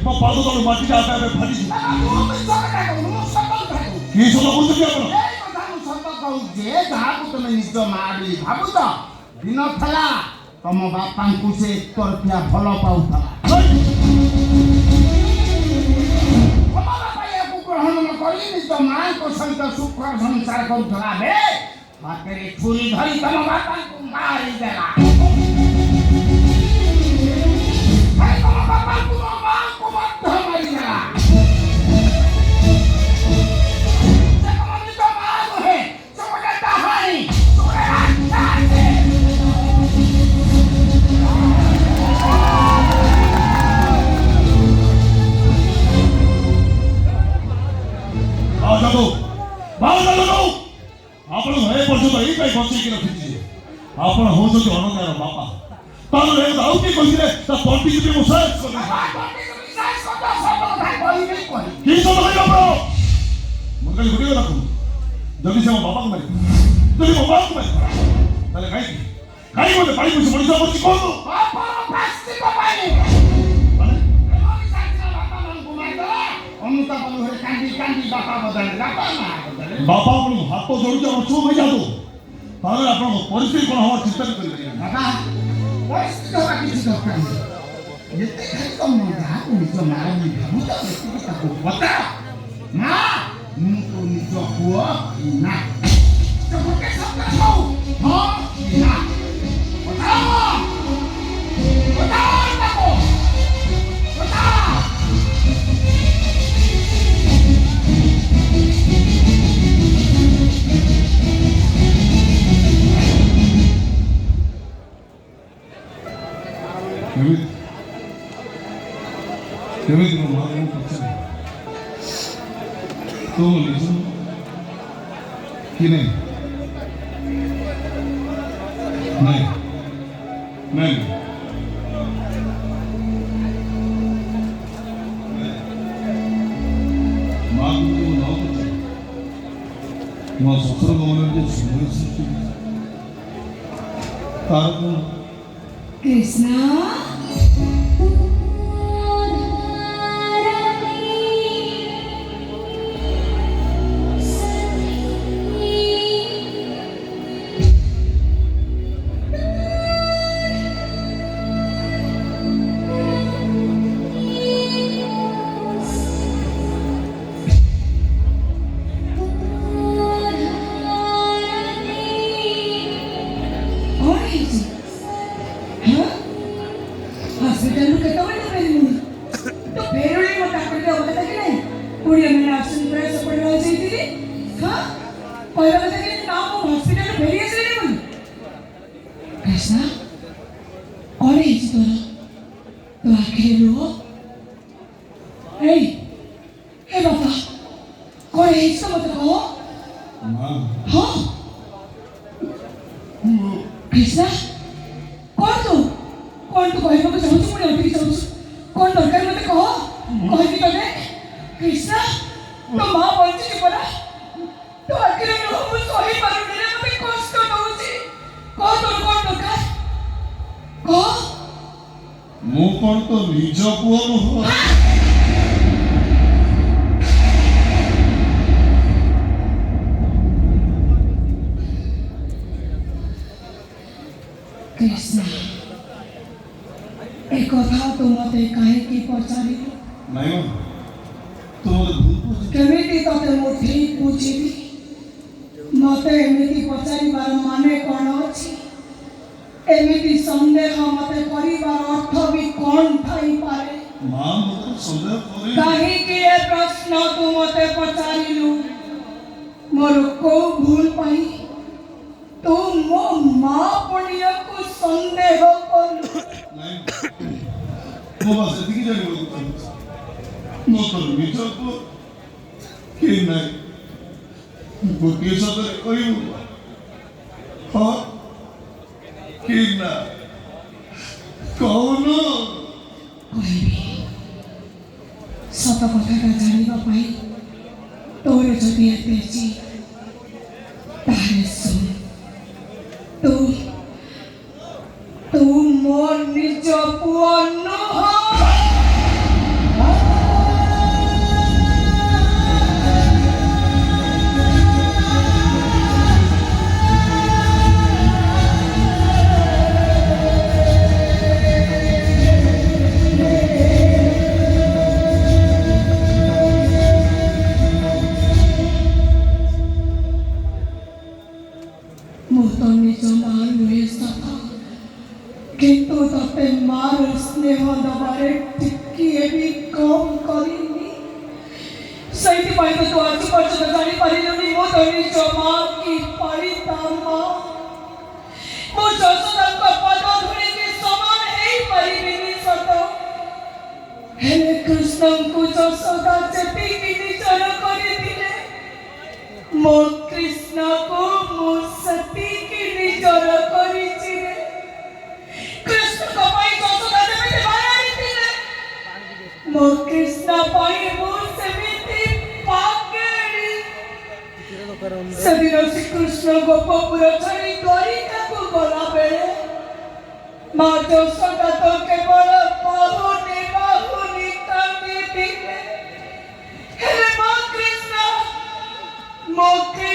ମୋ ପାଦ ତଳେ ମାଟିଟା ଆପେ ଆପେ ଫାଟିଛି। କି ସତ କହୁଛନ୍ତି ଆପଣ? ଯାହାକୁ ତମେ ନିଜ ମା ବୋଲି ଭାବୁଛ ଦିନ ଥିଲା ତମ ବାପାଙ୍କୁ ସେ ତରଫିଆ ଭଲ ପାଉଥିଲା। ତମ ବାପା ୟାକୁ ଗ୍ରହଣ ନ କରି ନିଜ ମାଙ୍କ ସହିତ ସୁଖ ସଂସାର କରୁଥିଲା ବେ ହାତରେ ଛୁରୀ ଧରି ତମ ବାପାଙ୍କୁ ମାରିଦେଲା। ତମ ବାପାଙ୍କୁ ମୋ ମାଙ୍କୁ ମଧ୍ୟ ମାରିଦେଲା। ଆପଣ ଏ ପର୍ଯ୍ୟନ୍ତ ଏଇପାଇଁ ବଞ୍ଚେଇକି ରଖିଛି। ଆପଣ ହଉଛନ୍ତି ଅନନ୍ୟାର ବାପା। ତାହେଲେ ଆଉ କିଏ କହିଥିଲେ ତା ତଣ୍ଟିକୁ ବି ମୁଁ ସାହାଯ୍ୟ କଲି। କି ସତ କହିଲେ ଆପଣ? ମୁଁ କାଲି ଗୋଟିଏ କଥା କହୁ, ଯଦି ସେ ମୋ ବାପାକୁ ମାରି ଯଦି ମୋ ବାପାକୁ ମାରି ତାହେଲେ କାହିଁକି କାହିଁକି ମୋତେ ପାଣି ପୋଷି ମଣିଷ କରୁଛି କୁହନ୍ତୁ? ବାପା ଆପଣଙ୍କୁ ହାତ ଯୋଡୁଛି ଆପଣ ଚୁପ୍ ହେଇଯାନ୍ତୁ। ତାହେଲେ ଆପଣଙ୍କ ପରିସ୍ଥିତି କ'ଣ ହବ ଚିନ୍ତା ବି କରିପାରିବେନି। ବାବା ପରିସ୍ଥିତି ହବା କିଛି ଦରକାର ନାହିଁ। ଯେତେ ଖାଲି ତମ ଯାହାକୁ ନିଜ ମା ବୋଲି ଭାବୁଛ ସେତିକି ତାକୁ ବତାଅ ମା ମୁଁ ତୋ ନିଜ ପୁଅ ନା ଗୋଟେ ଶବ୍ଦ କହୁ ହଁ ନା ବତାଅ ବତାଅ ତାକୁ ବତାଅ। କେମିତି ମୋ ମାଆକୁ ପଚାରେ ତୁ ନିଜ କି ନାହିଁ ନାଇଁ ନାଇଁ ମାଆକୁ ଯଦି ମୁଁ ନ ପଚାରେ ମୋ ଶ୍ୱଶୁରଙ୍କ ମନରେ ଯେ ସୁନ୍ଦର ସୃଷ୍ଟି ତାର କ'ଣ? कृष्ण हॉस्पिटल में कहता हुआ नहीं तो फिर उन्हें मत कर दो बता कि नहीं पूरी हमने ऑप्शन पर सब पढ़ रहा चाहिए थी हाँ पहले बता कि नाम वो हॉस्पिटल में भेजिए से नहीं बोली कृष्णा और ये चीज़ तो आखिर वो ए बाबा कौन है इसका मतलब हो हाँ कृष्णा कौन तो कहने को चाहूँ मुझे अटकी चाहूँ कौन दरकार मत कह कहती तने कृष्णा तो माँ बंची पड़ा तो आखिर में हम सही पारुनी रे मते कष्ट दउची कह तो कौन दरकार कह ମୁଁ କ'ଣ ତ ନିଜ ପୁଅ ନୁହଁ। कृष्णा एक कथा तो मते काहे की पचारी ନାଇଁ ତୁ ମୋତେ ଭୁଲ ବୁଝିଛୁ। केमिति तते मो ठीक बुझिबी मते एमिति पचारिबार माने कोन अछि एमिति संदेह मते करिबार अर्थ भी कोन थाई पारे माँ ମୋତେ ସନ୍ଦେହ କରି काहे कि ए प्रश्न तू मते पचारिलु मोर को भूल पाई तू मो मां पुण्य को संदेह करलु ନାଇଁ ମୁଁ ବାସ୍ ଏତିକି ଜାଣିବାକୁ ଚାହୁଁଛି ମୋ ତ ନିଜ ପୁଅ କେହି ନାହିଁ। ଗୋଟିଏ ଶବ୍ଦରେ କହିବୁ ହଁ କି ନା କହୁନ। କହିବି ସତ କଥାଟା ଜାଣିବା ପାଇଁ ତୋର ଯଦି ଏତେ ଅଛି ତାହେଲେ ଶୁଣ ତୁ ମୋ ନିଜ ପୁଅ ନୁହଁ। କିନ୍ତୁ ତତେ ମାର ସ୍ନେହ ଦେବାରେ ଟିକିଏ ବି କମ୍ କରିନି। ସେଇଥିପାଇଁ ତ ତୁ ଆଜି ପର୍ଯ୍ୟନ୍ତ ଜାଣିପାରିଲୁନି ମୁଁ ତ ନିଜ ମା କି ପାଳିତା ମା। ମୁଁ ଯଶୋଦାଙ୍କ ପଦ ଧୂଳିକି ସମାନ ହେଇପାରିବିନି ସତ, ହେଲେ କୃଷ୍ଣଙ୍କୁ ଯଶୋଦା ଯେତିକି ନିଜର କରିଥିଲେ ମୋ କୃଷ୍ଣକୁ ମୁଁ ସେତିକି ନିଜର କରିଛି ରେ। କୃଷ୍ଣଙ୍କ ପାଇଁ ଯଶୋଦା ଯେମିତି ବାୟାଣୀ ଥିଲେ ମୋ କୃଷ୍ଣ ପାଇଁ ମୁଁ ସେମିତି ପାଗେଳି। ସେଦିନ ଶ୍ରୀକୃଷ୍ଣ ଗୋପପୁର ଛାଡ଼ି ଦ୍ୱାରିକାକୁ ଗଲାବେଳେ ମା ଯଶୋଦା ତ କେବଳ ବାହୁନି ବାହୁନି କାନ୍ଦିଥିଲେ, ହେଲେ ମୋ କୃଷ୍ଣ ମୋତେ